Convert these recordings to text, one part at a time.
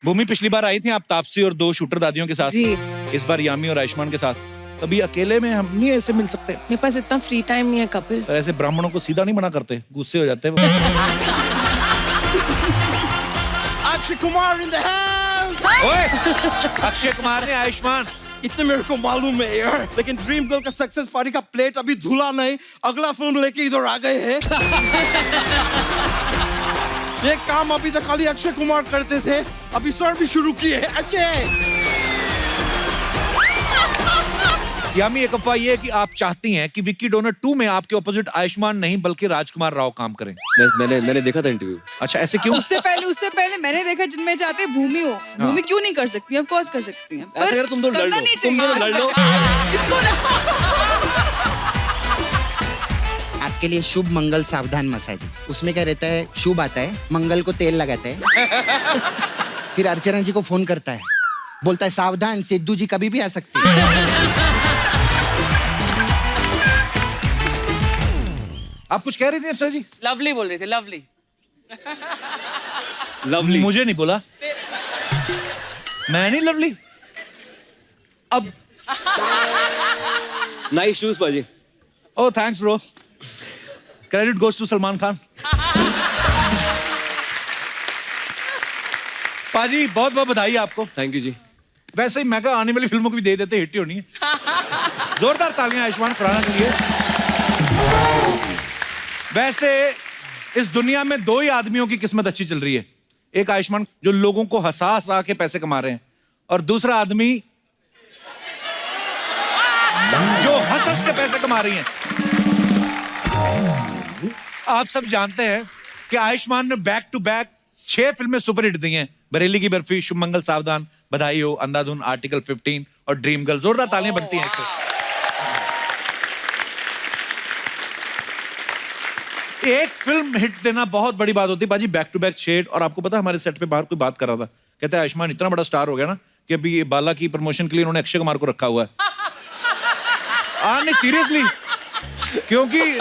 भूमि पिछली बार आई थी आप तापसी और 2 शूटर दादियों के साथ। जी। इस बार यामी और आयुष्मान के साथ। कभी अकेले में हम नहीं ऐसे मिल सकते? मेरे पास इतना फ्री टाइम नहीं है कपिल। पर ऐसे ब्राह्मणों को सीधा नहीं मना करते, गुस्से हो जाते हैं वो। Akshay Kumar in the house. ओए, अक्षय कुमार ने आयुष्मान। इतने मेरे को मालूम है यार, लेकिन ड्रीम गर्ल का सक्सेस पार्टी का प्लेट अभी धुला नहीं, अगला फिल्म लेके इधर आ गए हैं। ये काम अभी तक खाली अक्षय कुमार करते थे, अभी सर भी शुरू किए हैं। अक्षय यामी, एक अफवाह ये है कि आप चाहती हैं कि विक्की डोनर 2 में आपके ऑपोजिट आयुष्मान नहीं बल्कि राजकुमार राव काम करें। मैंने देखा था इंटरव्यू। अच्छा, ऐसे क्यों? उससे पहले मैंने देखा जिनमें चाहते भूमि हो। भूमि क्यों नहीं कर सकती? ऑफ कोर्स कर सकती हैं। ऐसा अगर तुम दोनों लड़ लो, तुम दोनों लड़ लो। इसको ना। आपके लिए शुभ मंगल सावधान मसाज। उसमें क्या रहता है, शुभ आता है, मंगल को तेल लगाता है। फिर अर्चना जी को फोन करता है, बोलता है सावधान सिद्धू जी कभी भी आ सकते हैं। आप कुछ कह रही थी अर्चना जी? लवली बोल रही थी, लवली। लवली मुझे नहीं बोला। मैं नहीं लवली। अब नाइस शूज पाजी। Oh thanks bro. Credit goes to Salman Khan. पाजी बहुत बहुत बधाई आपको। थैंक यू जी। वैसे ही मैं कहा आने वाली फिल्मों को भी दे देते, हिट ही होनी है। जोरदार तालियां आयुष्मान खुराना के लिए। वैसे इस दुनिया में 2 ही आदमियों की किस्मत अच्छी चल रही है। एक आयुष्मान जो लोगों को हंसा हंसा के पैसे कमा रहे हैं, और दूसरा आदमी जो हंस हंस के पैसे कमा रही हैं। आप सब जानते हैं कि आयुष्मान ने बैक टू बैक 6 फिल्में सुपरहिट दी हैं। बरेली की बर्फी, शुभ मंगल सावधान, बधाई हो, अंधाधुन, आर्टिकल 15 और ड्रीम गर्ल। जोरदार तालियां बनती हैं इसको। एक फिल्म हिट देना बहुत बड़ी बात होती है बाजी। Back to back shade. और आपको पता है हमारे सेट पे बाहर कोई बात कर रहा था, कहते हैं आयुष्मान इतना बड़ा स्टार हो गया ना कि अभी ये बाला की प्रमोशन के लिए उन्होंने अक्षय कुमार को रखा हुआ है। नहीं सीरियसली, क्योंकि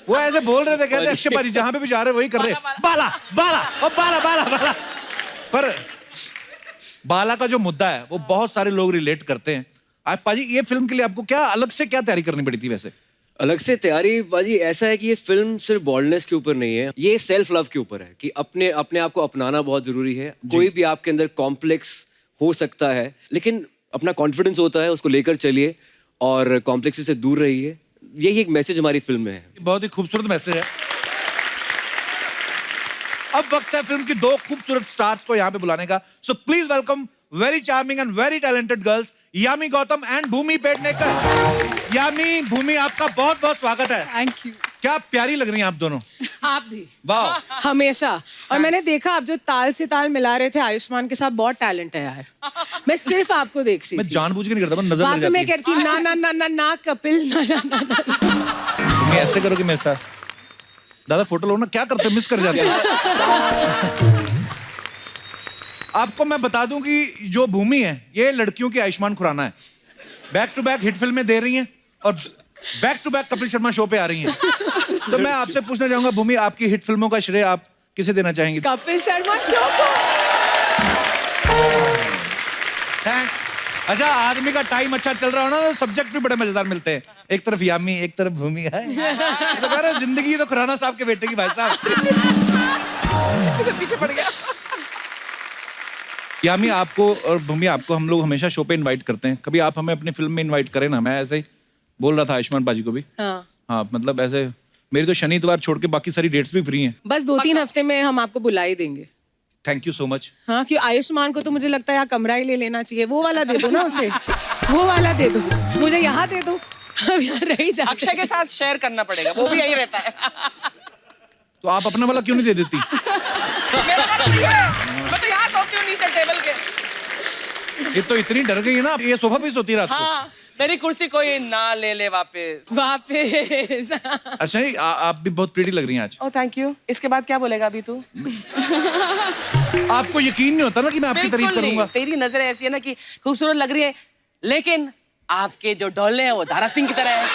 वो ऐसे बोल रहे थे, कहते अक्षय भाई जहां पे भी जा रहे वही कर रहे, बाला बाला और बाला बाला बाला। पर बाला का जो मुद्दा है वो बहुत सारे लोग रिलेट करते हैं। आज पाजी ये फिल्म के लिए आपको क्या अलग से क्या तैयारी करनी पड़ी थी? वैसे अलग से तैयारी बाजी ऐसा है कि ये फिल्म सिर्फ बॉल्डनेस के ऊपर नहीं है, ये सेल्फ लव के ऊपर है कि अपने आप को अपनाना बहुत जरूरी है। कोई भी आपके अंदर कॉम्प्लेक्स हो सकता है, लेकिन अपना कॉन्फिडेंस होता है, उसको लेकर चलिए और कॉम्प्लेक्स से दूर रहिए। यही एक मैसेज हमारी फिल्म में है। बहुत ही खूबसूरत मैसेज है। अब वक्त है फिल्म की 2 खूबसूरत स्टार्स को यहाँ पे बुलाने का। So please welcome very charming and very talented girls Yami Gautam and Bhumi Pednekar. Yami, Bhumi, आपका बहुत बहुत स्वागत है। Thank you. क्या प्यारी लग रही हैं आप दोनों। आप भी वाह। हमेशा। और मैंने देखा आप जो ताल से ताल मिला रहे थे आयुष्मान के साथ, बहुत टैलेंट है यार। मैं सिर्फ आपको देख रही मैं थी। जानबूझ के नहीं करता, मैं नजर लग वहाँ पे जाती मैं है। कहती ना ना ना ना ना कपिल ना ना ना ना। तुम ऐसे करोगे मेरे साथ? दादा फोटो लो ना, क्या करते मिस कर जाते हैं। आपको मैं बता दूं कि जो भूमि है ये लड़कियों की आयुष्मान खुराना है। बैक टू बैक हिट फिल्में दे रही हैं और back to back Kapil Sharma show पे आ रही हैं। तो मैं आपसे पूछना चाहूंगा भूमि, आपकी हिट फिल्मों का श्रेय आप किसे देना चाहेंगे? कपिल शर्मा शो को। थैंक्स। अच्छा, आदमी का टाइम अच्छा चल रहा हो ना, सब्जेक्ट भी बड़े मजेदार मिलते हैं। एक तरफ यामी, एक तरफ भूमि है। तो कह रहे जिंदगी तो खुराना साहब के बेटे की, भाई साहब। पीछे पड़ गया। यामी, आपको और भूमि आपको हम लोग हमेशा शो पे इनवाइट करते हैं, कभी आप हमें अपनी फिल्म में इनवाइट करें ना। मैं ऐसे ही बोल रहा था आयुष्मान बाजी को भी। हाँ मतलब ऐसे मेरी तो शनि इतवार छोड़ के बाकी सारी डेट्स भी फ्री हैं। बस 2-3 हफ्ते में हम आपको बुला ही देंगे। Thank you so much. हाँ, क्यों आयुष्मान को तो मुझे लगता है यहाँ कमरा ही ले लेना चाहिए। वो वाला दे दो ना उसे, वो वाला दे दो, मुझे यहाँ दे दो, हम यहाँ रह जाते। अक्षय के साथ शेयर करना पड़ेगा, वो भी यही रहता है। तो आप अपना वाला क्यों नहीं दे देती? मेरा वाला नहीं है। मैं तो यहाँ सोती हूँ नीचे टेबल के। ये तो इतनी डर गई है ना, ये सोफा पीस होती है रात को। हाँ, मेरी कुर्सी कोई ना ले ले वापस। वापस। अच्छा ही आप भी बहुत प्रीटी लग रही हैं आज। Oh thank you. इसके बाद क्या बोलेगा अभी तू? आपको यकीन नहीं होता ना कि मैं आपकी तारीफ बिल्कुल करूंगा। नहीं। तेरी नजर ऐसी है ना कि खूबसूरत लग रही है, लेकिन आपके जो डोले हैं वो दारा सिंह की तरह है।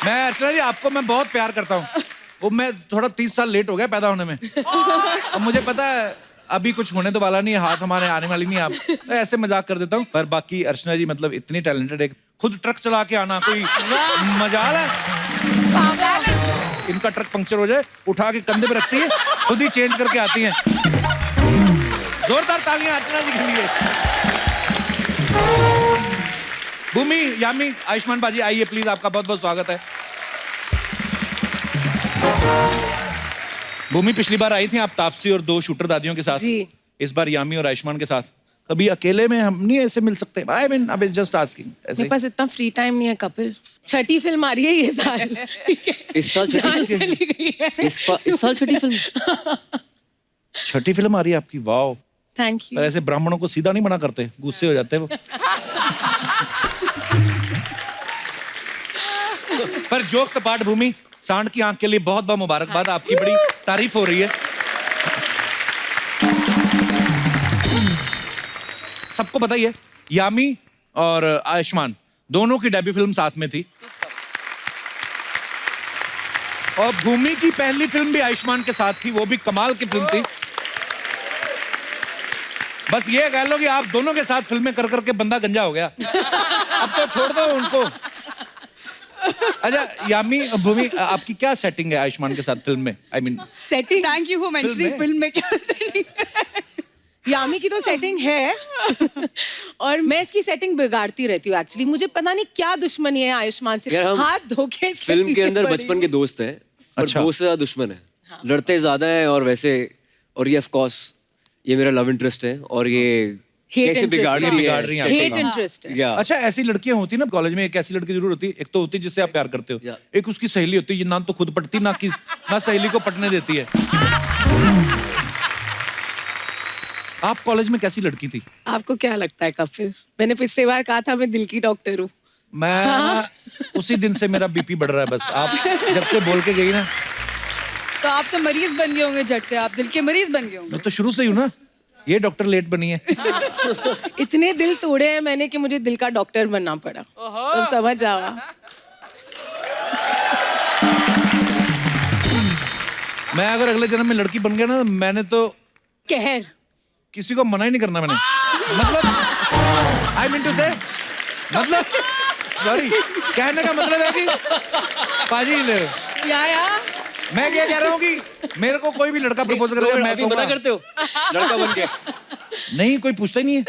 मैं अर्चना जी आपको मैं बहुत प्यार करता हूँ। वो मैं थोड़ा 30 साल लेट हो गया पैदा होने में। अब मुझे पता है अभी कुछ होने तो वाला नहीं है, हाथ हमारे आने वाली नहीं है। आप मैं ऐसे मजाक कर देता हूँ, पर बाकी अर्चना जी मतलब इतनी टैलेंटेड है, खुद ट्रक चला के आना कोई मजाल है। इनका ट्रक पंक्चर हो जाए, उठा के कंधे पे रखती है, खुद ही चेंज करके आती हैं। जोरदार तालियां अर्चना जी के लिए। भूमि, यामी, आयुष्मान बाजी आइए प्लीज, आपका बहुत बहुत स्वागत है। भूमि पिछली बार आई थी आप तापसी और 2 शूटर दादियों के साथ। जी। इस बार यामी और आयुष्मान के साथ। कभी अकेले में हम नहीं ऐसे मिल सकते? I mean I am just asking ऐसे। मेरे पास इतना फ्री टाइम नहीं है कपिल। छठी फिल्म आ रही है ये साल। इस साल जान चली गई है। इस साल छठी फिल्म। छठी फिल्म आ रही है आपकी, वाओ। थैंक पर यू। ऐसे ब्राह्मणों को सीधा नहीं मना करते, गुस्से हो जाते हैं वो। पर जोक सपाट भूमि, सांड की आंख के लिए बहुत बहुत मुबारकबाद, आपकी बड़ी तारीफ हो रही है। सबको पता ही है यामी और आयुष्मान दोनों की डेब्यू फिल्म साथ में थी, और भूमि की पहली फिल्म भी आयुष्मान के साथ थी, वो भी कमाल की फिल्म थी। बस ये कह लो कि आप दोनों के साथ फिल्में कर करके बंदा गंजा हो गया। अब तो छोड़ दो उनको। अच्छा यामी, भूमि, आपकी क्या सेटिंग है आयुष्मान के साथ फिल्म में? I mean setting. Thank you for mentioning film में क्या सेटिंग है। यामी की तो सेटिंग है और मैं इसकी सेटिंग बिगाड़ती रहती हूँ एक्चुअली। मुझे पता नहीं क्या दुश्मनी है आयुष्मान से, यार, हम हाथ धोके इसके फिल्म के पीछे अंदर पड़ी बचपन हूँ। के दोस्त हैं, और अच्छा। दोस्त से ज्यादा दुश्मन है। लड़ते ज्यादा है और वैसे, और ये ऑफ कोर्स ये मेरा लव इंटरेस्ट है, और ये Hate कैसे interest बिगाड़ है। रही बिगाड़ रही है। हैं। हेट इंटरेस्ट है। या अच्छा ऐसी लड़कियां होती ना कॉलेज में, एक ऐसी लड़की जरूर होती है, एक तो होती है जिससे आप प्यार करते हो, Yeah. एक उसकी सहेली होती है, ये ना तो खुद पटती ना सहेली को पटने देती है। आप कॉलेज में कैसी लड़की थी? आपको क्या लगता है कपिल? मैंने पिछली बार कहा था मैं दिल की डॉक्टर हूँ। मैं उसी दिन से मेरा बीपी बढ़ रहा है बस। आप जब से बोल के गई ना, तो आप तो मरीज बन गए होंगे झट से, आप दिल के मरीज बन गए होंगे। मैं तो शुरू से ही हूँ ना, ये डॉक्टर लेट बनी है। इतने दिल तोड़े हैं मैंने कि मुझे दिल का डॉक्टर बनना पड़ा। तो समझ जाओ। मैं अगर अगले जन्म में लड़की बन गया ना, मैंने तो कहर। किसी को मना ही नहीं करना मैंने। मतलब आई मीन टू से, मतलब सॉरी, कहने का मतलब है कि पाजी या मैं क्या कह रहा हूँ कि मेरे को कोई भी लड़का प्रपोज करेगा, मैं अभी मना कहूँगा करते हो लड़का बन के? नहीं, कोई पूछता ही नहीं है।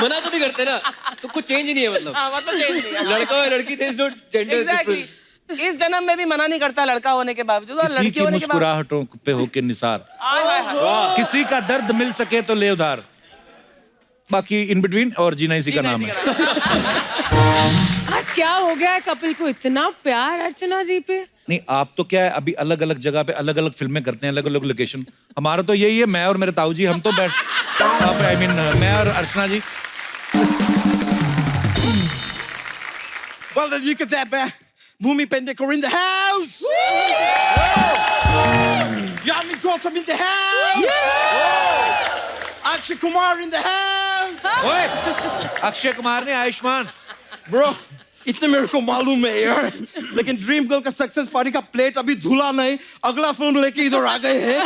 मना तो नहीं करते ना, तो कुछ चेंज ही नहीं है मतलब। हाँ, मतलब change नहीं है। लड़का और लड़की थे, is not gender Exactly. Difference. इस जन्म में भी मना नहीं करता लड़का होने के बावजूद, और किसी लड़की की होने के बावजूद। मुस्कुराहटों पे होके निसार, आय, हाय, हाय। किसी का दर्द मिल सके तो ले उधार, बाकी इन बिटवीन और जीना इसी का नाम है। आज क्या हो गया है कपिल को इतना प्यार अर्चना जी पे? नहीं, आप तो क्या है अभी अलग अलग जगह पे अलग अलग फिल्में करते हैं, अलग अलग लोकेशन। हमारा तो यही है, मैं और मेरे ताऊ जी, हम तो बैठ आई मीन मैं और अर्चना जी। Well, then you get that back. Bhumi Pendekar in the house. Yami Gautam in the house. Akshay Kumar in the house. ओए, अक्षय कुमार ने आयुष्मान। Bro, इतने मेरे को मालूम है यार, लेकिन ड्रीम गर्ल का सक्सेस पार्टी का प्लेट अभी धुला नहीं, अगला फिल्म लेके इधर आ गए हैं।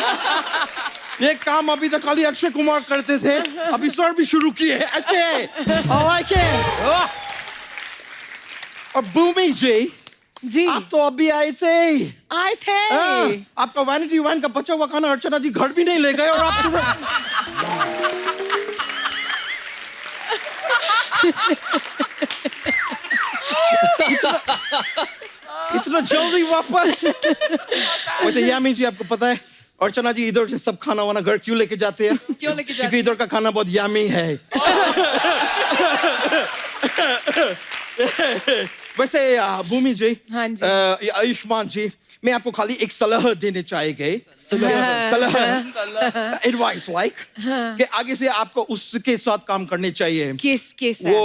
ये काम अभी तक खाली अक्षय कुमार करते थे, अभी सर भी शुरू किए हैं। अच्छे, I like it. और भूमि जी, जी आप तो अभी आए थे। आए थे। आपका वैनिटी वैन का बचा हुआ खाना अर्चना जी घर भी नहीं ले गए, और आप इतना जल्दी वापस। वैसे यामी जी, आपको पता है अर्चना जी इधर से सब खाना वाना घर क्यों लेके जाते हैं? क्यों लेके जाते क्योंकि इधर का खाना बहुत यामी है। वैसे भूमि जी, हाँ जी। आयुष्मान जी, मैं आपको खाली एक सलाह देने चाहेंगे। सलाह, एडवाइस लाइक, कि आगे से आपको उसके साथ काम करने चाहिए। किस वो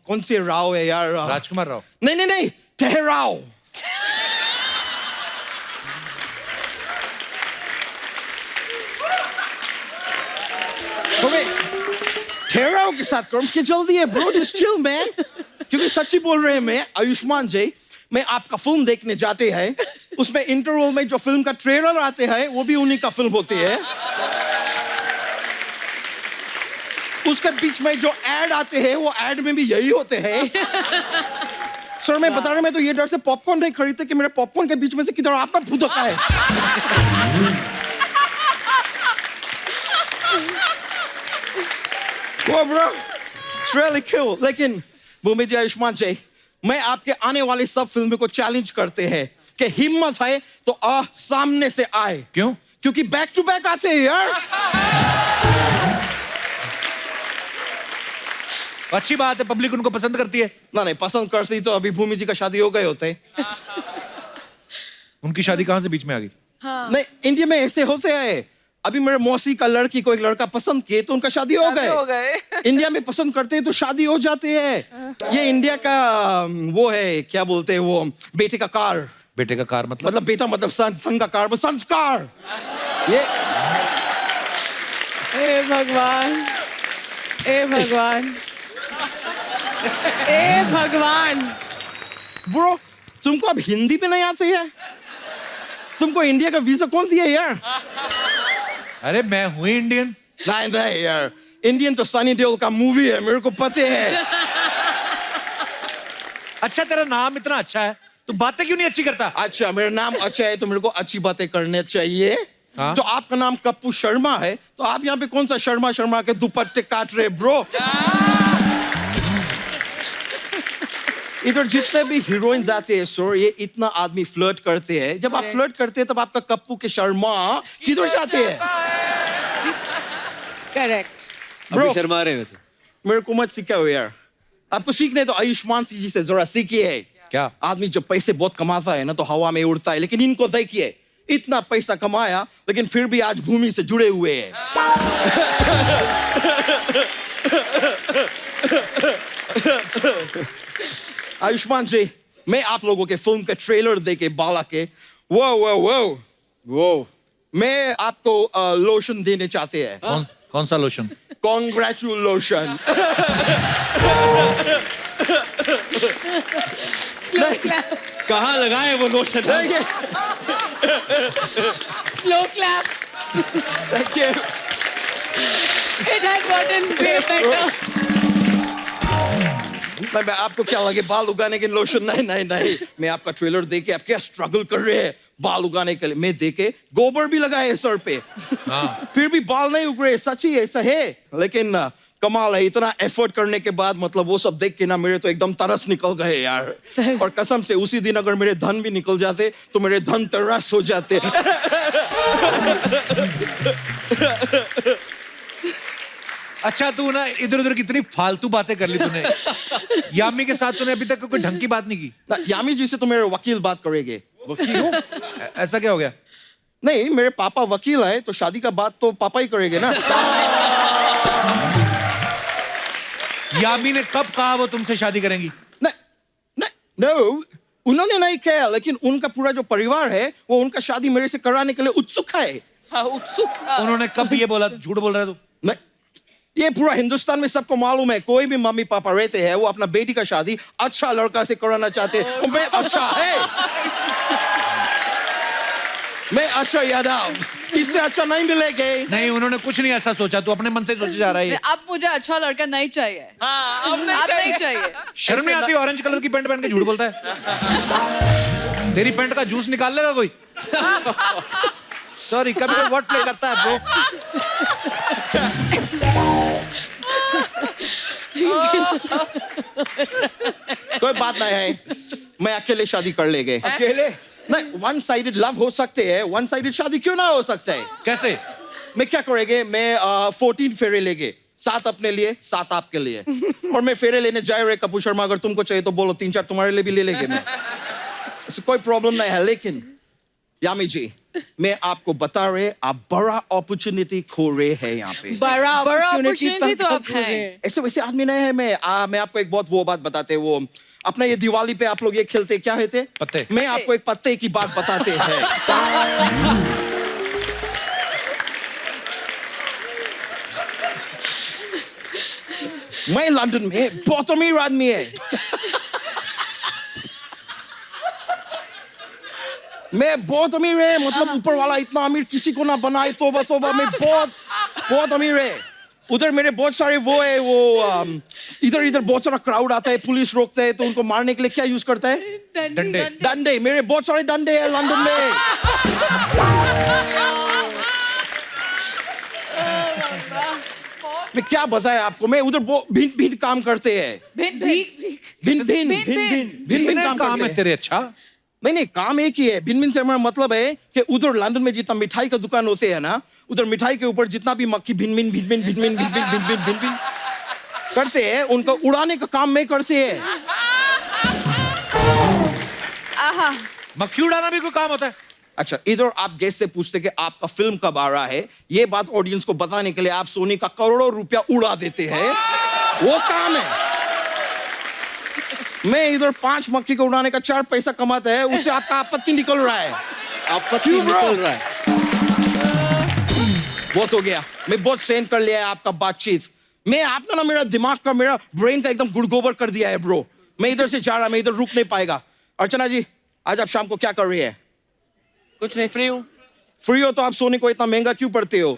कौन से राव है यार? राजकुमार राव। नहीं, ठहराओ। ठहराओ के साथ करो, क्या जल्दी है ब्रो? Just chill man. क्योंकि सच्ची बोल रहे हैं मैं, आयुष्मान जी, मैं आपका फिल्म देखने जाते हैं, उसमें इंटरवल में जो फिल्म का ट्रेलर आते हैं वो भी उन्हीं का फिल्म होती है। उसके बीच में जो एड आते हैं वो एड में भी यही होते हैं। सर मैं बता रहा, मैं तो ये डर से पॉपकॉर्न नहीं खरीदते कि मेरे पॉपकॉर्न के बीच में से किधर आपका भूतका है। वो ब्रो, it's really cool। लेकिन भूमि जी, आयुष्मान जी, मैं आपके आने वाली सब फिल्मों को चैलेंज करते हैं कि हिम्मत है तो सामने से आए। क्यों? क्योंकि बैक टू बैक आते हैं यार। अच्छी बात है, पब्लिक उनको पसंद करती है। ना नहीं, पसंद करती तो अभी भूमि जी का शादी हो गए होते। उनकी शादी कहां से बीच में आ गई? नहीं, इंडिया में ऐसे होते हैं। अभी मेरे मौसी का लड़की को एक लड़का पसंद किए तो उनका शादी हो गए। इंडिया में पसंद करते हैं तो शादी हो जाती है। ये इंडिया का वो है, क्या बोलते हैं वो, बेटे का कार। बेटे का कार मतलब बेटा मतलब सन का कार, संस्कार। ये ए भगवान, ए भगवान, ए भगवान। ब्रो, तुमको अब हिंदी भी नहीं आती है? तुमको इंडिया का वीजा कौन दिया यार? अरे मैं हूं इंडियन। नहीं यार, इंडियन तो सनी देओल का मूवी है, मेरे को पता है। अच्छा, तेरा नाम इतना अच्छा है, तू बातें क्यों नहीं अच्छी करता? अच्छा, मेरा नाम अच्छा है तो मेरे को अच्छी बातें करने चाहिए। हाँ? तो आपका नाम कप्पू शर्मा है तो आप यहाँ पे कौन सा शर्मा के दुपट्टे काट रहे ब्रो? इधर जितने भी हीरोइंस आते हैं सर, ये इतना आदमी फ्लर्ट करते हैं। जब आप फ्लर्ट करते हैं तब आपका कप्पू के शर्मा किधर जाते हैं? करेक्ट। अभी शर्मा रहे वैसे। मेरे को मत सिखाओ यार। आपको सीखने तो आयुष्मान जी से जरा सीखिए। क्या? आदमी जब पैसे बहुत कमाता है ना तो हवा में उड़ता है, लेकिन इनको देखिए, इतना पैसा कमाया लेकिन फिर भी आज भूमि से जुड़े हुए हैं। आयुष्मान जी, मैं आप लोगों के फिल्म के ट्रेलर देके बाला के वो मैं आपको लोशन देने चाहते हैं। कौन सा लोशन? कॉन्ग्रेचुलेशन। कहाँ लगाए वो lotion? Slow clap. Thank you। It has gotten way better. मैं आपको क्या लगे बाल उगाने के लोशन? नहीं, मैं आपका ट्रेलर देके आप क्या स्ट्रगल कर रहे हैं बाल उगाने के लिए, मैं देखे गोबर भी लगाए सर पे। फिर भी बाल नहीं उग रहे। सच ही ऐसा है, लेकिन कमाल है, इतना एफर्ट करने के बाद मतलब वो सब देख के ना मेरे तो एकदम तरस निकल गए यार। और कसम से उसी दिन अगर मेरे धन भी निकल जाते तो मेरे धन तरस हो जाते। अच्छा, तू ना इधर उधर कितनी फालतू बातें कर ली तूने। यामी के साथ तूने अभी तक कोई ढंग की बात नहीं की। यामी जी से तो मेरे वकील बात करेंगे। क्यों? ऐसा क्या हो गया? नहीं, मेरे पापा वकील है तो शादी का बात तो पापा ही करेंगे ना। यामी ने कब कहा वो तुमसे शादी करेंगी? नहीं, उन्होंने नहीं कहा, लेकिन उनका पूरा जो परिवार है वो उनका शादी मेरे से कराने के लिए उत्सुक है। उन्होंने कब ये बोला? झूठ बोल रहा है तू। नहीं, ये पूरा हिंदुस्तान में सबको मालूम है, कोई भी मम्मी पापा रहते हैं वो अपना बेटी का शादी अच्छा लड़का से कराना चाहते हैं। मैं अच्छा है, मैं अच्छा यादव, इससे अच्छा नहीं मिलेगा। नहीं, उन्होंने कुछ नहीं ऐसा सोचा, तू अपने मन से सोचे जा रहा है। अब मुझे अच्छा लड़का नहीं चाहिए। अब नहीं चाहिए। शर्म नहीं आती? ऑरेंज कलर की पैंट पहन के झूठ बोलता है। तेरी पैंट का जूस निकाल लेगा कोई? सॉरी, कभी कोई वर्ड प्ले करता है ब्रो। कोई बात नहीं है, मैं अकेले शादी कर लेंगे। अकेले? नहीं, वन साइडेड लव हो सकते हैं, वन साइडेड शादी क्यों ना हो सकता है? कैसे? मैं क्या करेंगे, मैं 14 फेरे लेंगे, 7 अपने लिए 7 आपके लिए। और मैं फेरे लेने जाए रहे कपूर शर्मा, अगर तुमको चाहिए तो बोलो, 3-4 तुम्हारे लिए भी ले लेंगे मैं। इससे कोई प्रॉब्लम नहीं है। लेकिन यामी जी, मैं आपको बता रहे, आप बड़ा अपॉर्चुनिटी खो रहे हैं यहाँ पे। बड़ा opportunity तो आप हैं। ऐसे वैसे आदमी नहीं है मैं आपको एक बहुत वो बात बताते, वो अपना ये दिवाली पे आप लोग ये खेलते क्या कहते? पत्ते। मैं आपको एक पत्ते की बात बताते हैं। मैं लंदन में बहुत अमीर आदमी है। मैं बहुत अमीर है, मतलब ऊपर वाला इतना अमीर किसी को ना बनाए, तोबा तोबा, मैं बहुत बहुत अमीर है। उधर मेरे बहुत सारे वो है, वो इधर इधर बहुत सारा क्राउड आता है, पुलिस रोकते है, तो उनको मारने के लिए क्या यूज करता है? डंडे। डंडे। मेरे बहुत सारे डंडे हैं लंदन में। मैं क्या बताया आपको, मैं उधर भिन्न भिन्न काम करते हैं, भिन्न कितने काम करते है हैं। तेरे? अच्छा, नहीं काम एक ही है। भिन्न भिन्न से हमारा मतलब है कि उधर लंदन में जितना मिठाई का दुकान होते हैं ना, उधर मिठाई के ऊपर जितना भी मक्खी भिन्न भिन्न करते हैं, उनको उड़ाने का काम मैं करते हैं। मक्खी उड़ाना भी कोई काम होता है? अच्छा, इधर आप गेस्ट से पूछते कि आपका फिल्म कब आ रहा है, ये बात ऑडियंस को बताने के लिए आप सोनी का करोड़ों रुपया उड़ा देते हैं, वो काम है। मैं इधर 5 मक्खी को उड़ाने का 4 पैसा कमाता है, उससे आपका आपत्ति निकल रहा है। आपत्ति निकल रहा है। बहुत हो गया, मैं बहुत सहन कर लिया है आपका बातचीत। मैं आपने ना मेरा दिमाग का, मेरा ब्रेन का एकदम गुड़गोबर कर दिया है ब्रो। मैं इधर से जा रहा, मैं इधर रुक नहीं पाएगा। अर्चना जी, आज आप शाम को क्या कर रही है? कुछ नहीं, फ्री हूँ। फ्री हो तो आप सोनी को इतना महंगा क्यों पड़ते हो?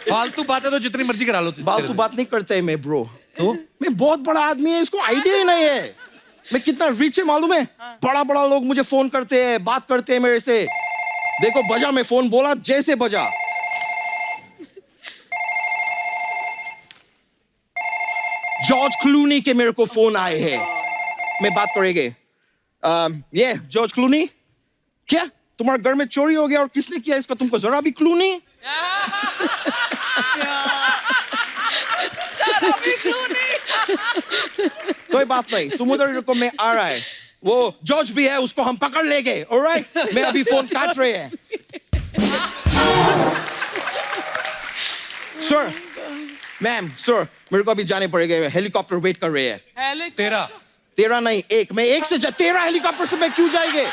फालतू बातें तो जितनी मर्जी करा लो। फालतू बात नहीं करते है मैं ब्रो। तो मैं बहुत बड़ा आदमी है, इसको आइडिया ही नहीं है मैं कितना रिच है मालूम है। बड़ा बड़ा लोग मुझे फोन करते हैं, बात करते हैं मेरे से। देखो बजा, मैं फोन बोला जैसे बजा। जॉर्ज क्लूनी के मेरे को फोन आए हैं, मैं बात करेंगे। ये जॉर्ज क्लूनी, क्या तुम्हारे घर में चोरी हो गया और किसने किया इसका तुमको जरा भी क्लू नहीं? कोई बात नहीं, तुम उधर रुको, मैं आ रहा है। वो जॉर्ज भी है, उसको हम पकड़ लेंगे। ऑलराइट, मैं अभी फोन काट रहे हैं। सर, मैम, सर, मेरे को अभी जाने पड़ेगा, हेलीकॉप्टर वेट कर रहे हैं। तेरा नहीं, एक। मैं एक से 13 हेलीकॉप्टर से मैं क्यों जाएंगे?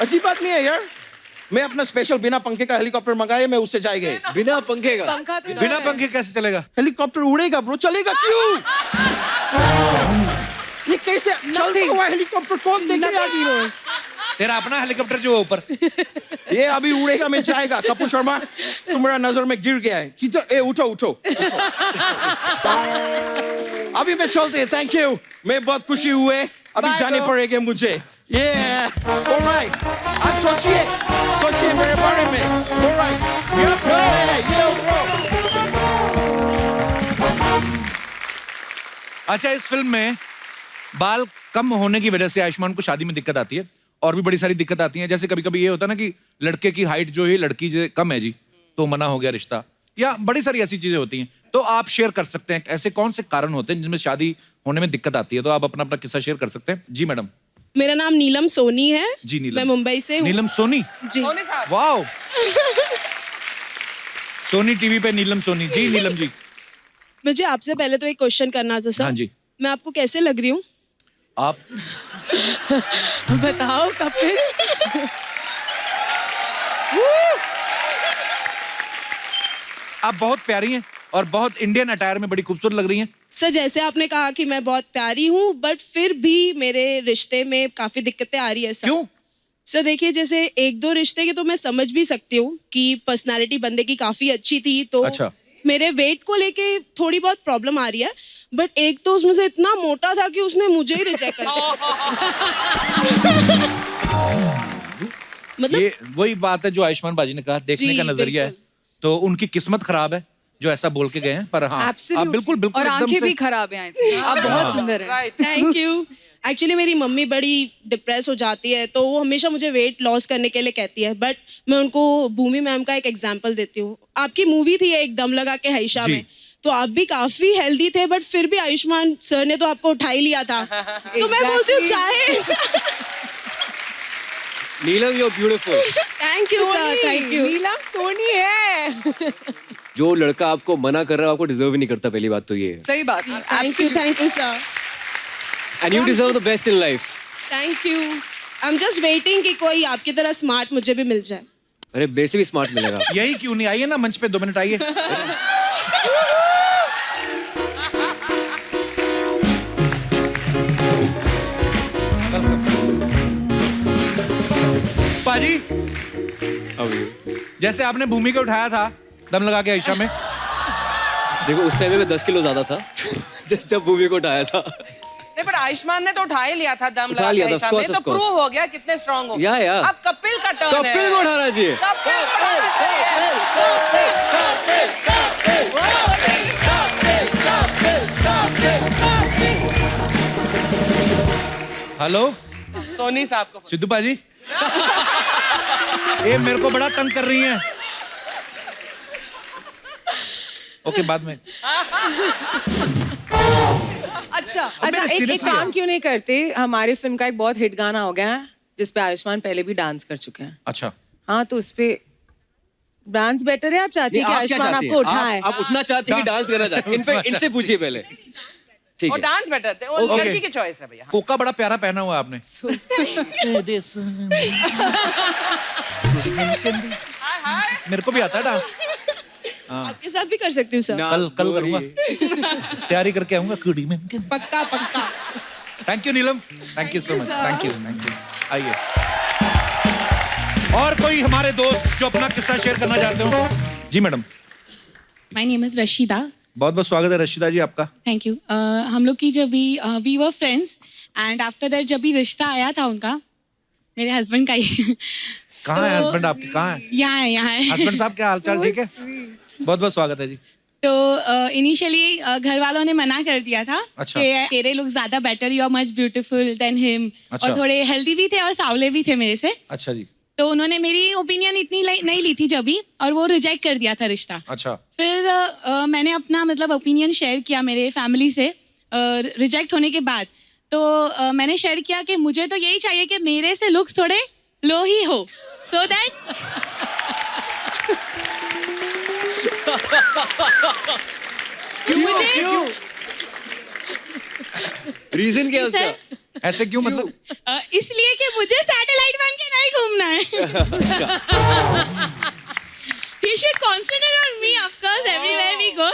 अच्छी बात नहीं है यार। मैं अपना स्पेशल बिना पंखे का हेलीकॉप्टर मंगाए, मैं उससे जाएंगे। बिना पंखे का? बिना पंखे कैसे चलेगा? हेलीकॉप्टर उड़ेगा ब्रो, चलेगा क्यों? ये कैसे चलता हुआ हेलीकॉप्टर कौन देखेगा? तेरा अपना हेलीकॉप्टर जो है ऊपर। ये अभी उड़ेगा, मैं जाएगा। कपूर शर्मा, तुम्हारा नजर में गिर गया है, किधर? ए उठो उठो, अभी मैं चलते हैं। थैंक यू, मैं बहुत खुशी हुए। अभी जाने पड़ेंगे मुझे। ये ऑलराइट, आप सोचिए मेरे बारे में। ऑलराइट, अच्छा, इस फिल्म में बाल कम होने की वजह से आयुष्मान को शादी में दिक्कत आती है, और भी बड़ी सारी दिक्कत आती है। जैसे कभी कभी ये होता है ना कि लड़के की हाइट जो है, लड़की जो कम है जी, तो मना हो गया रिश्ता, या बड़ी सारी ऐसी चीजें होती हैं। तो आप शेयर कर सकते हैं ऐसे कौन से कारण होते हैं जिनमें शादी होने में दिक्कत आती है, तो आप अपना अपना किस्सा शेयर कर सकते हैं। जी मैडम। मेरा नाम नीलम सोनी है। जी नीलम। मैं मुंबई से हूँ। नीलम सोनी? जी। वाओ। सोनी टीवी पे नीलम सोनी। जी नीलम जी। मुझे आपसे पहले तो एक क्वेश्चन करना था सर। हाँ जी। मैं आपको कैसे लग रही हूँ? आप बताओ कपिल। आप बहुत प्यारी हैं और बहुत इंडियन अटायर में बड़ी खूबसूरत लग रही हैं। सर, जैसे आपने कहा कि मैं बहुत प्यारी हूँ, बट फिर भी मेरे रिश्ते में काफी दिक्कतें आ रही है सर। क्यों? सर देखिए, जैसे 1-2 रिश्ते के तो मैं समझ भी सकती हूँ कि पर्सनालिटी बंदे की काफी अच्छी थी, तो अच्छा। मेरे वेट को लेके थोड़ी बहुत प्रॉब्लम आ रही है। बट एक तो उसमें से इतना मोटा था कि उसने मुझे ही रिजेक्ट कर दिया। मतलब ये वही बात है जो आयुष्मान बाजी ने कहा, देखने जी, का नजरिया है। बिल्कुल। तो उनकी किस्मत खराब है जो ऐसा बोल के गए हैं, पर हाँ आप Absolutely. बिल्कुल बिल्कुल और एकदम आंखें से भी खराब हैं। आप बहुत सुंदर हैं। Thank you. एक्चुअली मेरी मम्मी बड़ी डिप्रेस हो जाती है, तो वो हमेशा मुझे वेट लॉस करने के लिए कहती है। बट मैं उनको भूमि मैम का एक एग्जांपल देती हूँ। आपकी मूवी थी एक दम लगा के हैशा जी। में, तो आप भी काफी हेल्दी थे, बट फिर भी आयुष्मान सर ने तो आपको उठा ही लिया था। तो मैं बोलती हूँ चाहे Neelam, you are beautiful. Thank you sir, thank you. Neelam Soni है। जो लड़का आपको मना कर रहा है आपको डिजर्व ही नहीं करता, पहली बात तो ये है। सही बात है। Thank you sir. And you deserve the best in life. Thank you. I am just waiting कि कोई आपकी तरह स्मार्ट मुझे भी मिल जाए। अरे मेरे से भी स्मार्ट मिलेगा। यही क्यों नहीं, आइए ना मंच पे 2 मिनट आइए। पाजी, जैसे आपने भूमि को उठाया था दम लगा के आयशा में, देखो उस टाइम में मैं 10 किलो ज्यादा था जब मूवी को उठाया था। नहीं पर आयुष्मान ने तो उठा ही लिया था दम उठा लगा के लिया था, आयशा of में, course, तो of course. प्रूव हो गया कितने स्ट्रांग हो। या। अब कपिल का टर्न है। कपिल को उठाना चाहिए। कपिल को उठाना हेलो चाहिए। सोनी साहब को सिद्धू पाजी, ये मेरे को बड़ा तंग कर रही हैं। ओके, बाद में। अच्छा मैंने एक seriously काम क्यों नहीं करते, हमारी फिल्म का एक बहुत हिट गाना हो गया है जिसपे आयुष्मान पहले भी डांस कर चुके हैं। अच्छा, हाँ, तो उस पे डांस बेटर है, आप चाहती ये हैं कि आप क्या आयुष्मान चाहती आपको हैं? उठाए? आप उठना चाहते हैं कि डांस करना चाहते हैं? इनसे पूछिए पहले। ठीक वो है। डांस बेटर थे, वो Okay. लड़की की चॉइस है भैया। कोका बड़ा प्यारा पहना हुआ है आपने। हाय हाय। मेरे को भी आता है डांस। आपके साथ भी कर सकती हूँ सर। कल करूंगा, तैयारी करके आऊंगा कुड़ी में। पक्का पक्का। Thank you Neelam, thank you so much, thank you. आइए, और कोई हमारे दोस्त जो अपना किस्सा शेयर करना चाहते हो? जी madam. My name is Rashida. बहुत बहुत स्वागत है रशीदा जी आपका। Thank you. हम लोग की जब भी we were friends and after that जब भी रिश्ता आया था उनका, मेरे हस्बैंड का ही। कहाँ है हस्बैंड आपके, कहाँ है? यहाँ है। हस्बैंड साहब क्या हालचाल, ठीक है? बहुत बहुत स्वागत है जी। तो इनिशियली घर वालों ने मना कर दिया था अच्छा। कि तेरे लोग ज्यादा better, you are much beautiful than him, अच्छा। और थोड़े हेल्दी भी थे और सावले भी थे मेरे से। अच्छा जी। तो उन्होंने मेरी ओपिनियन इतनी नहीं ली थी जब भी, और वो रिजेक्ट कर दिया था रिश्ता। अच्छा। फिर मैंने अपना मतलब ओपिनियन शेयर किया मेरे फैमिली से रिजेक्ट होने के बाद। तो मैंने शेयर किया कि मुझे तो यही चाहिए कि मेरे से लुक्स थोड़े लो ही हो, सो दैट मुझे रीजन क्या है उसका? ऐसे क्यों, मतलब? इसलिए कि मुझे सैटेलाइट बन के नहीं घूमना है। He should concentrate on me, of course, everywhere we go.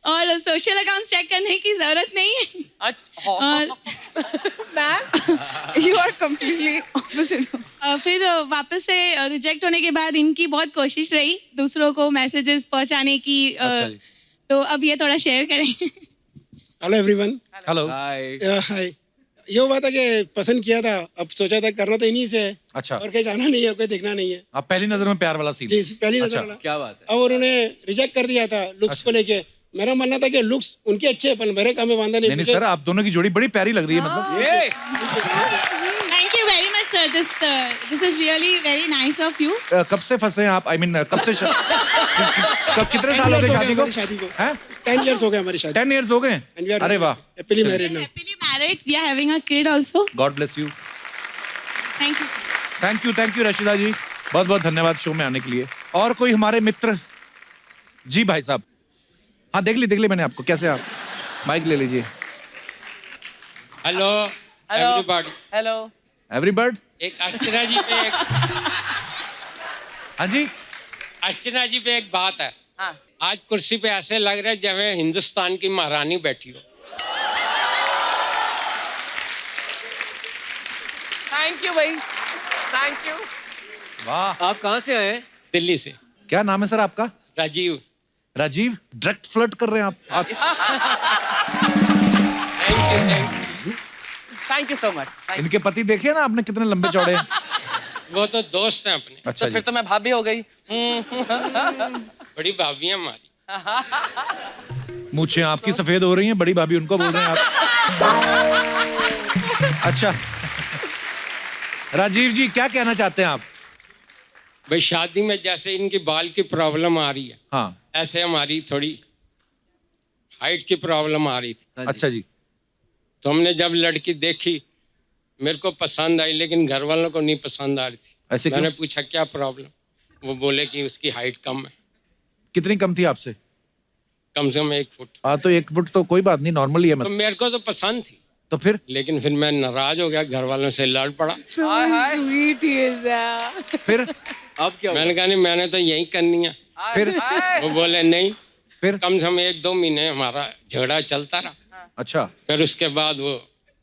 और सोशल अकाउंट्स चेक करने की जरूरत नहीं है। अच्छा। और ma'am, you are completely opposite. फिर वापस से रिजेक्ट होने के बाद इनकी बहुत कोशिश रही दूसरों को मैसेजेस पहुंचाने की। अच्छा जी। तो अब ये थोड़ा शेयर करेंगे। Hello everyone. हेलो। हाय। ये हुआ था कि पसंद किया था, अब सोचा था करना तो इन्हीं से है। अच्छा। और कहीं जाना नहीं है, और कहीं देखना नहीं है। अब पहली नजर में प्यार वाला सीन। जी, पहली नजर अच्छा। वाला। क्या बात है। अब उन्होंने रिजेक्ट कर दिया था लुक्स अच्छा। को लेके। मेरा मानना था कि लुक्स उनके अच्छे हैं, पर मेरे काम में बांधा नहीं। नहीं सर, आप दोनों की जोड़ी बड़ी प्यारी लग रही है, मतलब। ये thank you very much sir, this is really very nice of you. कब से फंसे हैं आप? आई मीन कब से कितने साल हो गए शादी को? शादी को हैं? 10 years हो गए हमारी शादी। 10 years हो गए? And we are अरे वाह, happily married now. Happily married, we are having a kid also. God bless you. Thank you. Thank you Rashida ji, बहुत बहुत धन्यवाद शो में आने के लिए। और कोई हमारे मित्र? जी भाई साहब। हाँ, देख ली मैंने आपको। कैसे आप? माइक ले लीजिए। Hello everybody. हेलो। एवरीबर्ड। एक अर्चना जी पे एक हाँ जी। अर्चना जी पे एक बात है। हाँ। आज कुर्सी पे ऐसे लग रहा है जैसे हिंदुस्तान की महारानी बैठी हो। थैंक यू भाई, थैंक यू। वाह। आप कहाँ से आए हैं? दिल्ली से। क्या नाम है सर आपका? राजीव। राजीव। डायरेक्ट फ्लर्ट कर रहे हैं आप। Thank you so much. इनके पति देखे ना आपने कितने लंबे चौड़े हैं? वो तो दोस्त हैं अपने। अच्छा तो फिर जी। तो मैं भाभी हो गई। बड़ी भाभी है हमारी। मूछें आपकी सफेद हो रही हैं, बड़ी भाभी उनको बोल रहे हैं आप। अच्छा राजीव जी, क्या कहना चाहते हैं आप? भाई शादी में जैसे इनकी बाल की प्रॉब्लम आ रही है, हाँ। ऐसे हमारी थोड़ी हाइट की प्रॉब्लम आ रही थी। अच्छा जी। तो हमने जब लड़की देखी, मेरे को पसंद आई, लेकिन घर वालों को नहीं पसंद आ रही थी। ऐसे क्यों? मैंने पूछा क्या प्रॉब्लम, वो बोले कि उसकी हाइट कम है। कितनी कम थी आपसे? कम से कम 1 फुट। हाँ, तो 1 फुट तो कोई बात नहीं, नॉर्मल ही है। तो मतलब मेरे को तो पसंद थी, तो फिर? लेकिन फिर मैं नाराज हो गया, घर वालों से लड़ पड़ा। हाय हाय। Sweet he is. फिर अब क्या मैंने कहा नहीं मैंने तो यही करनी है। फिर वो बोले नहीं, फिर कम से कम 1-2 महीने हमारा झगड़ा चलता रहा। अच्छा, फिर उसके बाद वो,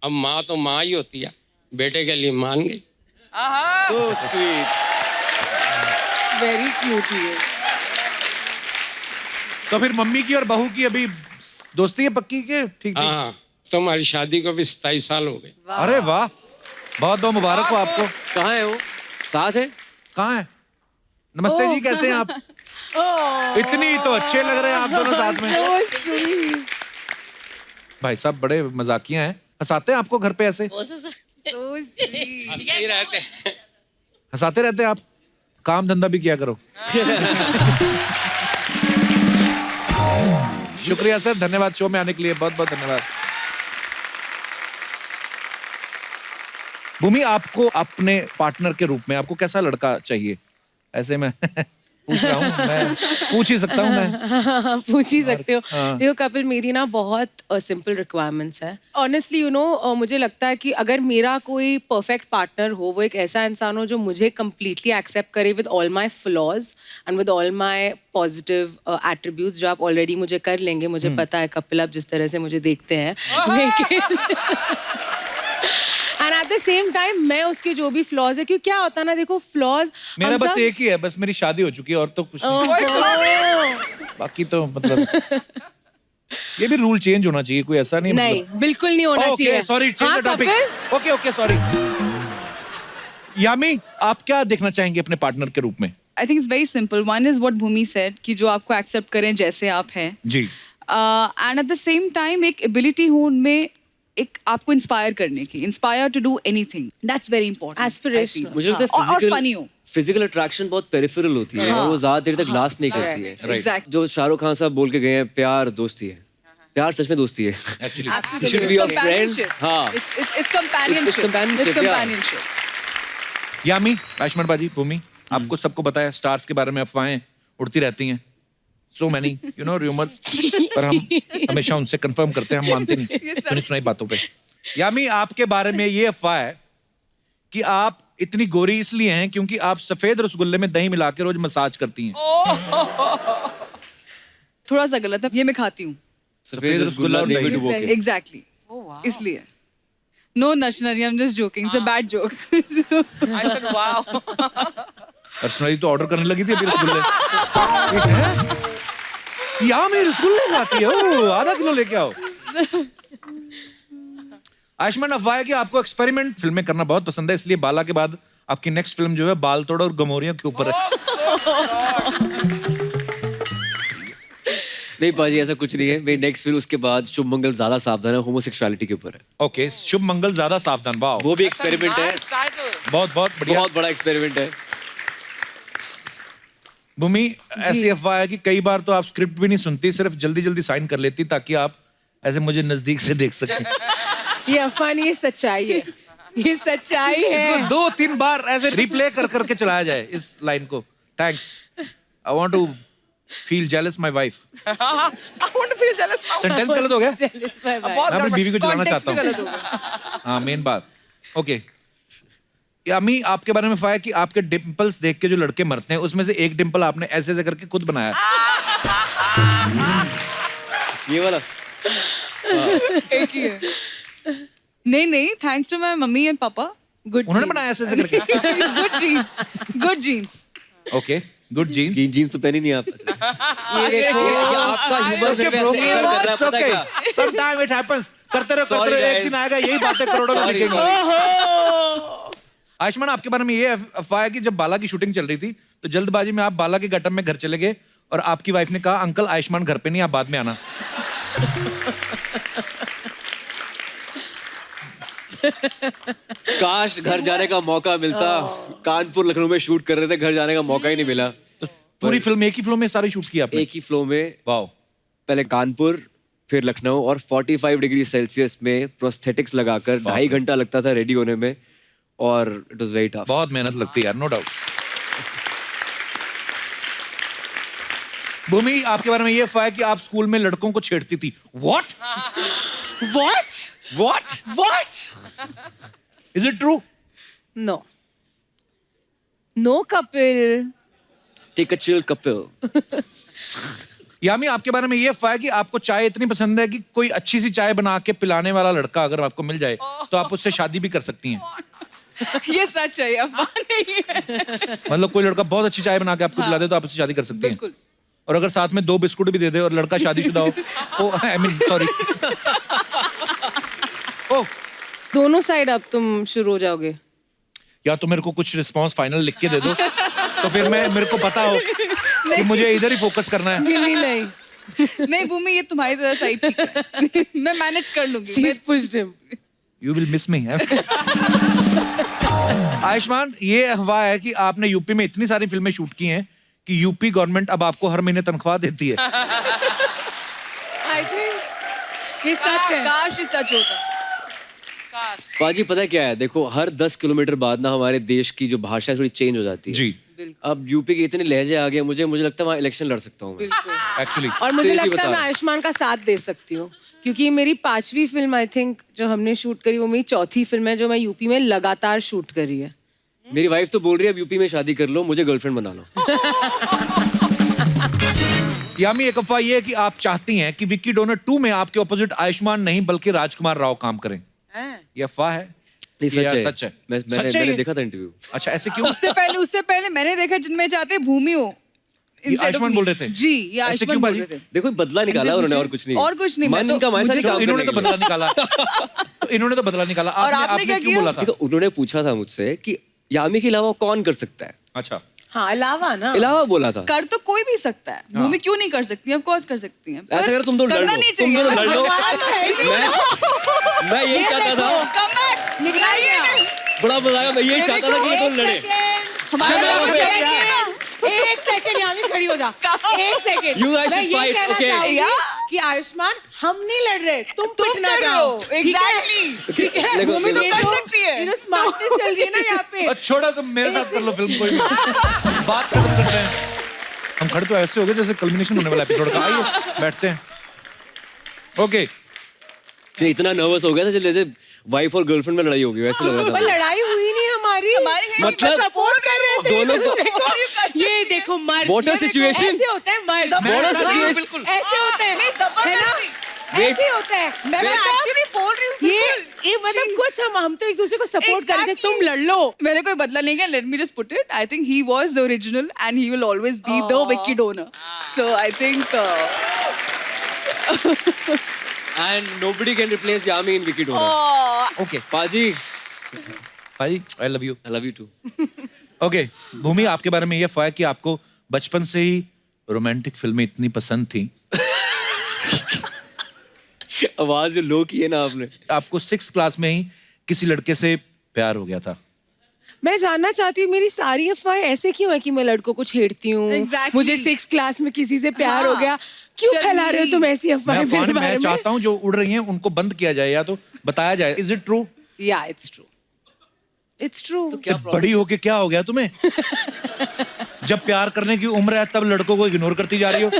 अब माँ तो माँ ही होती है, बेटे के लिए मान गई। So sweet. वेरी क्यूट ही है। तो फिर मम्मी की और बहू की अभी दोस्ती है पक्की के? ठीक ठीक। हाँ, तो हमारी शादी को भी 27 साल हो गए। अरे वाह, बहुत बहुत मुबारक हो आपको। कहाँ है वो? साथ है? कहाँ है? नमस्ते जी, कैसे हैं आप? इतनी तो अच्छे लग रहे हैं आप दोनों साथ में। So sweet. भाई साहब बड़े मजाकिया हैं। हंसाते हैं आपको घर पे ऐसे? So sweet. हंसते ही रहते हैं। हंसाते रहते हैं आप? काम धंधा भी किया करो। शुक्रिया सर, धन्यवाद शो में आने के लिए, बहुत बहुत धन्यवाद। भूमि, आपको अपने पार्टनर के रूप में आपको कैसा लड़का चाहिए? ऐसे मैं पूछ रहा हूँ, मैं पूछ ही सकता हूँ मैं। पूछ ही सकते हो। हाँ। देखो कपिल, मेरी ना बहुत सिंपल रिक्वायरमेंट्स है। ऑनेस्टली मुझे लगता है कि अगर मेरा कोई परफेक्ट पार्टनर हो, वो एक ऐसा इंसान हो जो मुझे कम्प्लीटली एक्सेप्ट करे with all my flaws and with all my positive attributes, जो आप ऑलरेडी मुझे कर लेंगे। मुझे पता है कपिल, आप जिस तरह से मुझे देखते हैं, लेकिन and at the same time मैं उसके जो भी फ्लॉज है, क्योंकि क्या होता है ना, देखो फ्लॉज मेरा बस एक ही है, बस मेरी शादी हो चुकी है और तो कुछ नहीं। बाकी तो मतलब ये भी रूल चेंज होना चाहिए, कोई ऐसा नहीं नहीं, बिल्कुल नहीं होना चाहिए। Sorry, change the topic. Okay sorry. Yami, आप क्या देखना चाहेंगे अपने पार्टनर के रूप में? I think it's very simple. One is what Bhumi said कि जो आपको एक्सेप्ट करें जैसे आप हैं, जी। And at the same time एक एबिलिटी हो उनमें, एक आपको इंस्पायर करने की, inspire to do anything, that's very important. Aspirational. मुझे लगता है और फनी हो। फिजिकल अट्रैक्शन बहुत पेरिफेरल होती है और वो ज्यादा देर तक लास्ट नहीं करती है। Exactly. जो शाहरुख खान साहब बोल के गए हैं, प्यार दोस्ती है। प्यार सच में दोस्ती है। Actually You should be a friend. हाँ। It's companionship. It's companionship, It's yeah. companionship. यामी, आयुष्मान बाजी, भूमि, आपको सबको पता है स्टार्स के बारे में अफवाहें उड़ती रहती हैं। So many, rumors. पर हम हमेशा उनसे कंफर्म करते हैं, हम मानते नहीं सुनी सुनाई बातों पे। यामी, आपके बारे में ये अफवाह है कि आप इतनी गोरी इसलिए हैं क्योंकि आप सफेद रसगुल्ले में दही मिला के रोज मसाज करती हैं। थोड़ा सा गलत है, ये मैं खाती हूँ। सफेद रसगुल्ला और दही डुबो के। Exactly. इसलिए। No, Narshana, I'm just joking. It's a bad joke. I said wow. Personally तो ऑर्डर करने लगी थी अभी रसगुल्ले। यहाँ में रसगुल्ले खाती है, ओ आधा किलो लेके आओ। आयुष्मान, अफवाह है कि आपको एक्सपेरिमेंट फिल्में करना बहुत पसंद है, इसलिए बाला के बाद आपकी नेक्स्ट फिल्म जो है बाल तोड़ और गमोरियों के ऊपर है। नहीं पाजी, ऐसा कुछ नहीं है। मेरी नेक्स्ट फिल्म उसके बाद शुभ मंगल ज्यादा सावधान है, होमोसेक्सुअलिटी के ऊपर है। ओके, शुभ मंगल ज्यादा सावधान। वाह, वो भी एक्सपेरिमेंट है। Nice title. बहुत बहुत बढ़िया। बहुत बड़ा एक्सपेरिमेंट है। भूमि, ऐसी अफवाह है कि कई बार तो आप स्क्रिप्ट भी नहीं सुनती, सिर्फ जल्दी जल्दी साइन कर लेती ताकि आप ऐसे मुझे नजदीक से देख सकें। ये अफवाह नहीं, ये सच्चाई है। ये सच्चाई इसको है। 2-3 बार ऐसे रिप्ले कर करके चलाया जाए इस लाइन को। Thanks, I want to feel jealous my wife. I want to feel jealous. Sentence गलत हो गया? बहुत मैं अपनी बीवी को जलाना Context चाहता भी गलत हूँ। होगा। हाँ, मेन बात। ओके, यामी, आपके बारे में अफवाह है कि आपके डिंपल्स देख के जो लड़के मरते हैं, उसमें से एक डिंपल आपने ऐसे ऐसे करके खुद बनाया। ये वाला एक ही है। नहीं, thanks to my mummy and papa. Good. उन्होंने बनाया ऐसे ऐसे करके। Good genes. Good genes. Okay, good genes. Jeans तो पहनी नहीं आप। ये देखो। ये आपका ह्यूमर It's से okay, bro. वैसे असर कर रहा है, It's पता okay. क्या? Sometime it happens. करते रहो, Sorry, एक guys. दिन आएगा यही बातें करोड़ों में Sorry, लिखेंगे। ओहो। आयुष्मान, आपके बारे में ये अफवाह है कि जब बाला की शूटिंग चल रही थी तो जल्दबाजी में आप बाला के गटम में घर चले गए और आपकी वाइफ ने कहा, अंकल आयुष्मान घर पे नहीं, आप बाद में आना। काश घर जाने का मौका मिलता। कानपुर लखनऊ में शूट कर रहे थे, घर जाने का मौका ही नहीं मिला। तो पूरी फिल्म एक ही फ्लो में सारी शूट की आपने? एक ही फ्लो में। वाओ। पहले कानपुर, फिर लखनऊ, और 45 डिग्री सेल्सियस में प्रोस्थेटिक्स लगाकर 2.5 घंटा लगता था रेडी होने में, और इट वाज वेरी टफ। बहुत मेहनत लगती है यार, नो डाउट। भूमि, आपके बारे में ये अफवाह है कि आप स्कूल में लड़कों को छेड़ती थी। What? What? Is it true? No. No Kapil. Take a chill Kapil. Yami आपके बारे में ये अफवाह है कि आपको चाय इतनी पसंद है कि कोई अच्छी सी चाय बना के पिलाने वाला लड़का अगर आपको मिल जाए तो आप उससे शादी भी कर सकती हैं। ये सच है, ये अफवाह नहीं है। मतलब कोई लड़का बहुत अच्छी चाय बना के आपको पिला दे तो आप उससे शादी कर सकती हैं। बिल्कुल। और अगर साथ में 2 बिस्कुट भी दे दे और लड़का शादीशुदा हो, ओ आई मीन सॉरी, ओ दोनों साइड अब तुम शुरू हो जाओगे। या तो मेरे को कुछ रिस्पांस फाइनल लिख के दे दो तो फिर मेरे को पता हो कि मुझे इधर ही फोकस करना है। नहीं नहीं भूमि, ये तुम्हारी तरह सही ठीक है। मैं मैनेज कर लूंगी। She's pushed him. You will miss me. Ayushman, ये अफवाह है कि आपने यूपी में इतनी सारी फिल्में शूट की हैं कि यूपी गवर्नमेंट अब आपको हर महीने तनख्वाह देती है। I think ये सच है। काश ये सच होता। पाजी पता है क्या है, देखो हर 10 किलोमीटर बाद ना हमारे देश की जो भाषा है थोड़ी चेंज हो जाती है। जी। अब यूपी के इतने लहजे आ गए, मुझे लगता है वहाँ इलेक्शन लड़ सकता हूँ मैं। एक्चुअली और मुझे Seriously लगता है बता मैं रहा हूँ। आयुष्मान का साथ दे सकती हूँ क्योंकि मेरी 5वीं फिल्म आई थिंक जो हमने शूट करी वो मेरी 4थी फिल्म है जो मैं यूपी में लगातार शूट करी है। मेरी वाइफ तो बोल रही है अब यूपी में शादी कर लो, मुझे गर्लफ्रेंड बना लो। यामी, एक अफवाह ये है कि आप चाहती हैं कि विक्की डोनर 2 में आपके ऑपोजिट आयुष्मान नहीं बल्कि राजकुमार राव काम करें। ये अफवाह है? नहीं, ये यार सच है। सच है। मैंने देखा था इंटरव्यू। अच्छा, ऐसे क्यों? उससे पहले मैंने देखा जिनमें चाहते भूमि हो। ये आयुष्मान बोल रहे थे? जी, ये ऐसे आयुष्मान क्यों बोल भाई? रहे थे। देखो बदला निकाला उन्होंने, और कुछ नहीं। और कुछ नहीं, मैं मन तो- का हमारे साथ ही मुझे काम इन्होंने तो करने के लिए। बदला निकाला। तो इन्होंने तो बदला निकाला। और आपने क्या क्यों किया? बोला था? देखो उन्होंने पूछा था मुझसे कि यामी के अलावा कौन कर सकता है। अच्छा, हाँ, अलावा ना। अलावा बोला था। कर तो कोई भी सकता है, भूमि क्यों नहीं कर सकती? ऑफ कोर्स कर सकती हैं। ऐसा करो तुम दोनों लड़ करना लो, नहीं तुम चाहिए। दोनों लड़ लो। हमारा तो है ही नहीं। मैं यही चाहता था, कमबैक निकालिए। बड़ा मजा आया। मैं यही चाहता था कि ये दोनों लड़े। एक सेकंड यामी खड़ी हो जा। एक सेकंड। You guys मैं should ये fight, कहना okay? चाहूंगी कि आयुष्मान हम नहीं लड़ रहे, तुम पिटना कर जाओ। रहे हो। Exactly. ठीक है। देखो, भूमि तो ये कर जो- सकती है। ये जो smartness चल रही है ना यहाँ पे। छोड़ो, तुम मेरे साथ कर लो फिल्म, कोई बात खत्म करते हैं। हम खड़े तो ऐसे हो गए जैसे कल्मिनेशन होने वाला एपिसोड का। आइए बैठते हैं। ओके, ये इतना नर्वस हो गया था जैसे वाइफ और गर्लफ्रेंड में लड़ाई होगी, वैसे लग पर रहा था। लड़ाई हुई नहीं हमारी। मतलब सपोर्ट कर रहे थे दोनों को- एक दूसरे को। ये देखो मर्द। What a ये देखो, situation. ऐसे होता है मर्द। What a हाँ, situation. बिल्कुल। ऐसे होता है। नहीं, जबरदस्ती। ऐसे होता है। मैं एक्चुअली बोल रही हूँ। ये मतलब कुछ हम तो एक दूसरे को सपोर्ट कर रहे थे, तुम लड़ लो। मैंने कोई बदला नहीं किया. Let me just put it. I think he was the original and he will always be the Vicky Donor. So I think And nobody can replace Yami in Vicky Donor. Okay पाजी, भाई, I love you. I love you too. Okay, Bhumi, आपके बारे में ये अफवाह है कि आपको बचपन से ही रोमांटिक फिल्में इतनी पसंद थी। आवाज जो लो की है ना आपने। आपको 6th क्लास में ही किसी लड़के से प्यार हो गया था। मैं जानना चाहती हूँ मेरी सारी अफवाहें ऐसे क्यों है कि मैं लड़कों को छेड़ती हूँ। Exactly. मुझे 6th क्लास में किसी से प्यार हो हाँ। गया। क्यों फैला रहे हो तुम ऐसी मैं अफवाहें मेरे अफवाह बारे मैं में? चाहता हूँ जो उड़ रही हैं उनको बंद किया जाए या तो बताया जाए। Is it true? या इट्स ट्रू। It's true. क्या बड़ी होके क्या हो गया तुम्हें? जब प्यार करने की उम्र है तब लड़कों को इग्नोर करती जा रही हो।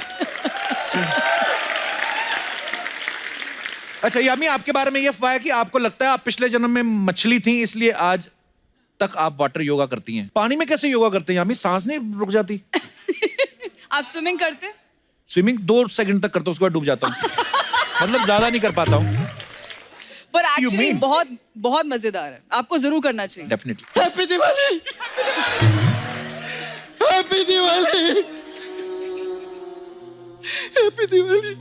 अच्छा यामी, आपके बारे में ये अफवाह है कि आपको लगता है आप पिछले जन्म में मछली थी इसलिए आज तक आप वाटर योगा करती हैं। पानी में कैसे योगा करते हैं यामी? सांस नहीं रुक जाती? आप स्विमिंग करते? स्विमिंग 2 सेकंड तक करता हूँ, उसके बाद डूब जाता हूँ। मतलब ज्यादा नहीं कर पाता हूँ। पर You एक्चुअली mean? बहुत बहुत मजेदार है. आपको जरूर करना चाहिए. Definitely. Happy Diwali, happy Diwali, happy Diwali,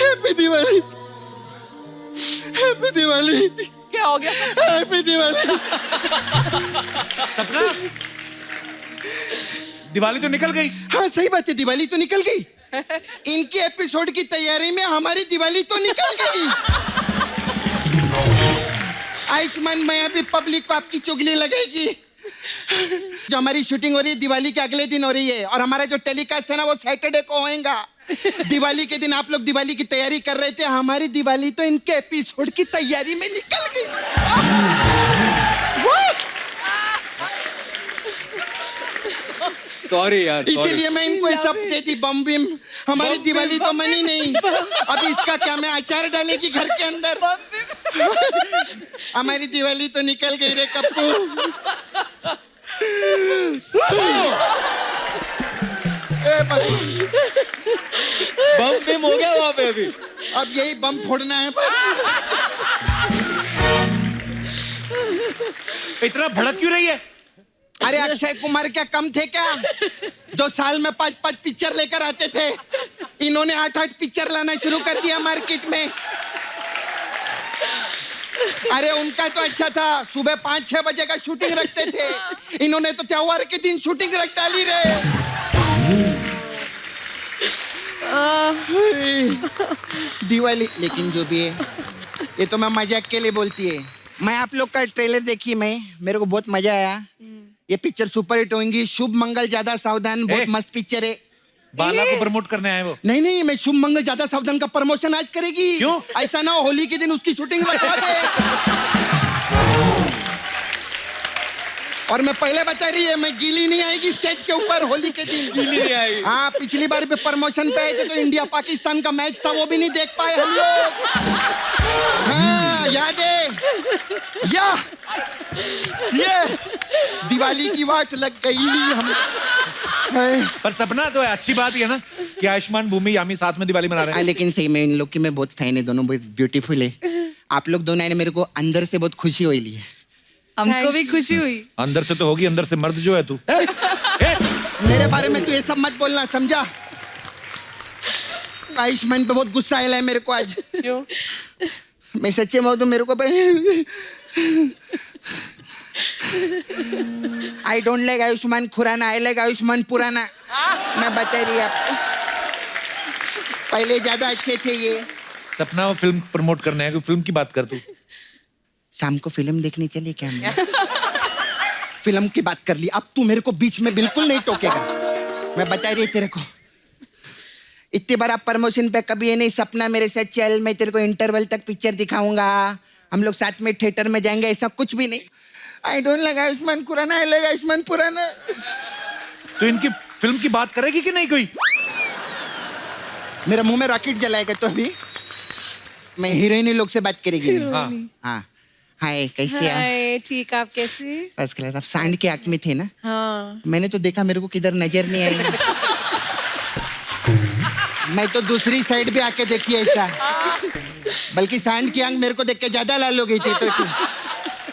happy Diwali, happy Diwali, क्या हो गया? हैप्पी दिवाली। सपना, दिवाली तो निकल गई। हाँ सही बात है, दिवाली तो निकल गई। इनकी एपिसोड की तैयारी में हमारी दिवाली तो निकल गई। आयुष्मान, मैं अभी पब्लिक को आपकी चुगली लगेगी। जो हमारी शूटिंग हो रही है दिवाली के अगले दिन हो रही है और हमारा जो टेलीकास्ट है ना वो सैटरडे को होएगा। दिवाली के दिन आप लोग दिवाली की तैयारी कर रहे थे, हमारी दिवाली तो इनके एपिसोड की तैयारी में निकल गई। सॉरी यार, इसीलिए मैं इनको ये सब देती बम बिम। हमारी दिवाली तो मनी नहीं। अभी इसका क्या, मैं अचार डालेगी घर के अंदर? हमारी दिवाली तो निकल गई रे कप्पू। बम बिम हो गया वहां पे अभी। अब यही बम फोड़ना है बस। इतना भड़क क्यों रही है? अरे अक्षय कुमार क्या कम थे क्या, जो साल में 5-5 पिक्चर लेकर आते थे, इन्होंने 8-8 पिक्चर लाना शुरू कर दिया मार्केट में। अरे उनका तो अच्छा था, सुबह 5-6 बजे का शूटिंग रखते थे, इन्होंने तो त्योहार के दिन शूटिंग रख डाली रे। दिवाली, लेकिन जो भी है ये तो मैं मजाक के लिए बोलती है। मैं आप लोग का ट्रेलर देखी, मेरे को बहुत मजा आया। ये पिक्चर सुपर हिट होंगी। शुभ मंगल ज्यादा सावधान बहुत मस्त पिक्चर है। बाला को प्रमोट करने आए वो? नहीं, मैं शुभ मंगल ज्यादा सावधान का प्रमोशन आज करेगी। क्यों? ऐसा ना हो होली के दिन उसकी शूटिंग रखवा दे। और मैं पहले बता रही है, मैं गीली नहीं आएगी स्टेज के ऊपर होली के दिन। गीली नहीं आएगी। हाँ, पिछली बार पे प्रमोशन पे आए थे तो इंडिया पाकिस्तान का मैच था, वो भी नहीं देख पाए हम लोग। हाँ, याद है ये दिवाली की वाट लग गई हम। पर सपना तो है, अच्छी बात ही है ना कि आयुष्मान भूमि यामी साथ में दिवाली मना रहे हैं। लेकिन सही में इन लोग की मैं बहुत फैन है, दोनों बहुत ब्यूटीफुल है। आप लोग दोनों ने मेरे को अंदर से बहुत खुशी हुई ली है। हमको भी खुशी हुई। अंदर से तो होगी, अंदर से मर्द जो है तू। मेरे बारे में तू ये सब मत बोलना, समझा? आयुष्मान पे बहुत गुस्सा आया है मेरे को आज। क्यों? मैं सच्चे में तो मेरे को I don't like Ayushmann Khurrana, I like Ayushmann पुराना। मैं बता रही आप, पहले ज्यादा अच्छे थे ये। सपना वो फिल्म प्रमोट करने है, फिल्म की बात कर तू। शाम को फिल्म देखने चलिए क्या? हमने फिल्म की बात कर ली, अब तू मेरे को बीच में बिल्कुल नहीं टोकेगा। मैं बता रही तेरे को, इतनी बार आप प्रमोशन पे कभी ये नहीं, सपना मेरे साथ चल, मैं तेरे को इंटरवल तक पिक्चर दिखाऊंगा, हम लोग साथ में थिएटर में जाएंगे, ऐसा कुछ भी नहीं। I don't like Ayushmann Khurrana, I like Ayushmann पुराना। तो इनकी फिल्म की बात करेगी कि नहीं कोई? मेरा मुंह में रॉकेट जलाएगा तो अभी मैं हीरोइन लोग से बात करेगी। हाँ, हाय कैसे हैं? ठीक, आप कैसे? First class. आप सांड के आंख में थे ना? हाँ। मैंने तो देखा, मेरे को किधर नजर नहीं आई। मैं तो दूसरी साइड भी आके देखी ऐसा, बल्कि सांड की आंख मेरे को देख के ज्यादा लाल हो गई थी। तो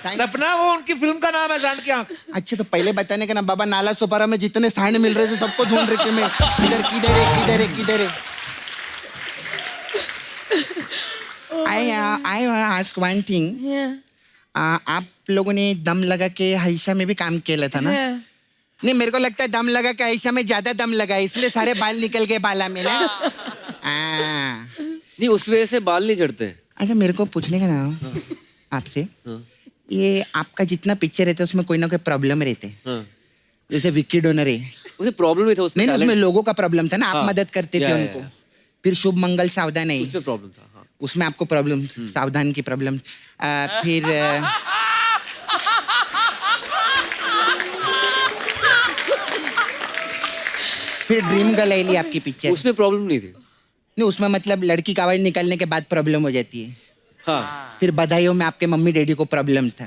सपना वो उनकी फिल्म का नाम है सांड की आंख। अच्छा, तो पहले बताने का ना बाबा, नाला सोपारा में जितने सांड मिल रहे थे सबको ढूंढ रहे थे मैं, किधर है। I ask one thing. आप लोगों ने दम लगा के हईशा में भी काम किया था ना? नहीं, मेरे को लगता है दम लगा के हईशा में ज्यादा दम लगा, इसलिए सारे बाल निकल गए बाला में ना। नहीं, उस वजह से बाल नहीं झड़ते। अच्छा, मेरे को पूछने का ना आपसे, ये आपका जितना पिक्चर रहता है उसमें कोई ना कोई प्रॉब्लम रहते हैं। जैसे विक्की डोनर है, उसे प्रॉब्लम नहीं था उसमें। नहीं, उसमें लोगों का प्रॉब्लम था ना, आप मदद करते थे या, उनको। फिर शुभ मंगल सावधान है, उसमें प्रॉब्लम था। हाँ। उसमें आपको प्रॉब्लम, सावधान की प्रॉब्लम। फिर ड्रीम गर्ल आई ली आपकी पिक्चर, उसमें प्रॉब्लम नहीं थी। नहीं, उसमें मतलब लड़की का आवाज निकलने के बाद प्रॉब्लम हो जाती है। हाँ। फिर बधाइयों में आपके मम्मी डैडी को प्रॉब्लम था।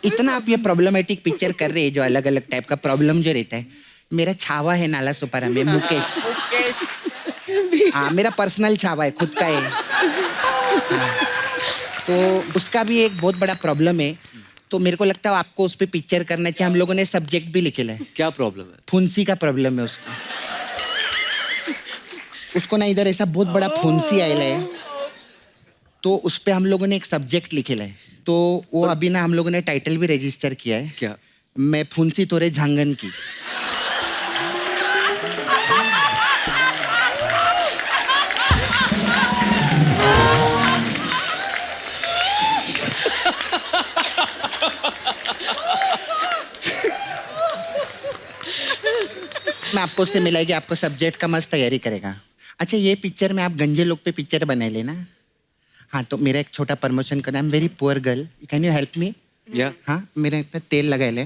इतना आप ये प्रॉब्लमेटिक पिक्चर कर रहे हैं, जो अलग अलग टाइप का प्रॉब्लम जो रहता है। मेरा छावा है नाला सुपारा में, मुकेश। हाँ, मेरा पर्सनल छावा है, खुद का है। हाँ, तो उसका भी एक बहुत बड़ा प्रॉब्लम है। तो मेरे को लगता है आपको उस पर पिक्चर करना चाहिए। हम लोगों ने सब्जेक्ट भी लिखे है। क्या प्रॉब्लम है? फुंसी का प्रॉब्लम है उसको ना, इधर ऐसा बहुत बड़ा फुंसी आयल है, तो उस पे हम लोगों ने एक सब्जेक्ट लिखे है। तो वो अभी ना हम लोगों ने टाइटल भी रजिस्टर किया है। क्या? मैं फुंसी तोरे झांगन की। मैं आपको उससे मिलाएगी, आपको सब्जेक्ट का मस्त तैयारी करेगा। अच्छा, ये पिक्चर में आप गंजे लोग पे पिक्चर बनाए लेना। हाँ, तो मेरा एक छोटा प्रमोशन करना है। Very poor girl, can you help me? या हाँ, मेरे पे तेल लगाए ले।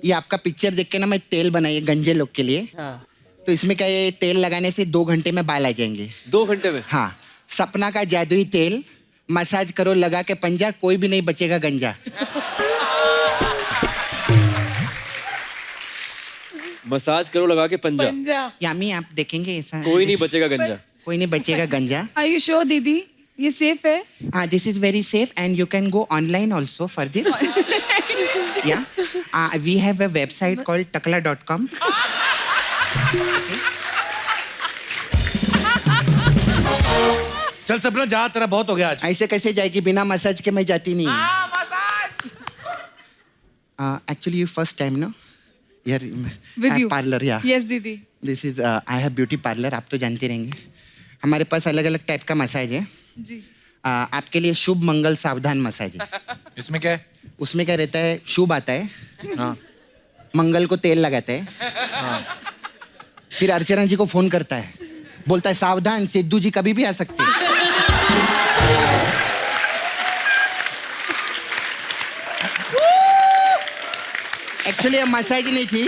ये आपका पिक्चर देख के ना मैं तेल बनाई गंजे लोग के लिए। तो इसमें क्या, ये तेल लगाने से 2 घंटे में बाल आ जाएंगे। 2 घंटे में? हाँ, सपना का जादुई तेल, मसाज करो लगा के पंजा, कोई भी नहीं बचेगा गंजा। मसाज करो लगा के पंजा, पंजा। यामी आप देखेंगे ऐसा कोई नहीं बचेगा गंजा। कोई नहीं बचेगा गंजा. Are you sure, दीदी? ये सेफ है? This is very safe and you can go online also for this. Yeah. We have a website called takla.com. चल सपना जा, तेरा बहुत हो गया आज. ऐसे कैसे जाएगी बिना मसाज के? मैं जाती नहीं. Massage Actually, you first time, no? Here, With you? parlor, yeah. Yes, दीदी. This is I have beauty parlor. आप तो जानते रहेंगे. हमारे पास अलग अलग टाइप का मसाज है. जी. आपके लिए शुभ मंगल सावधान मसाज है. इसमें क्या है? उसमें क्या रहता है? शुभ आता है, हाँ. मंगल को तेल लगाता है, फिर अर्चना जी को फोन करता है, बोलता है सावधान सिद्धू जी कभी भी आ सकते हैं. एक्चुअली ये मसाज नहीं थी,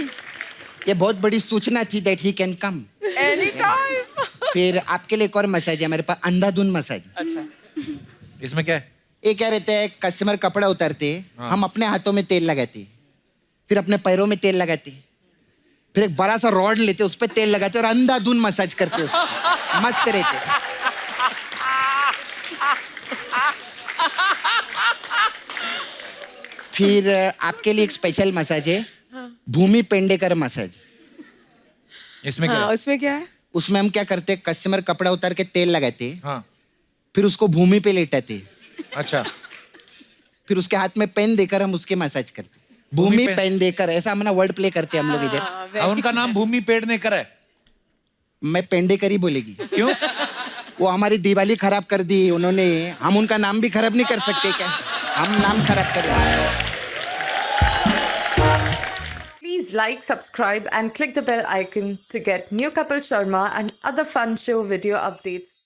ये बहुत बड़ी सूचना थी that he can come any time. फिर आपके लिए एक और मसाज है हमारे पास, अंधाधुन मसाज. अच्छा, इसमें क्या है? ये क्या रहता है? कस्टमर कपड़ा उतारते, हम अपने हाथों में तेल लगाते, फिर अपने पैरों में तेल लगाते, फिर एक बड़ा सा रॉड लेते उस पर तेल लगाते और अंधाधुन मसाज करते उसको. मस्त रहते. फिर आपके लिए एक स्पेशल मसाज है, भूमि पेंडेकर मसाज. इसमें क्या हाँ, है? उसमें क्या है? उसमें हम क्या करते, कस्टमर कपड़ा उतार के तेल लगाते, हाँ. फिर उसको भूमि पे लेटाते, अच्छा. फिर उसके हाथ में पेन देकर हम उसके मसाज करते. भूमि पेन- पेन देकर, ऐसा हम ना वर्ड प्ले करते हम लोग इधर. अब उनका नाम भूमि पेडनेकर है. मैं पेंडेकर ही बोलेगी. क्यों? वो हमारी दिवाली खराब कर दी उन्होंने, हम उनका नाम भी खराब नहीं कर सकते क्या? हम नाम खराब करें. Please like, subscribe and click the bell icon to get new Kapil Sharma and other fun show video updates.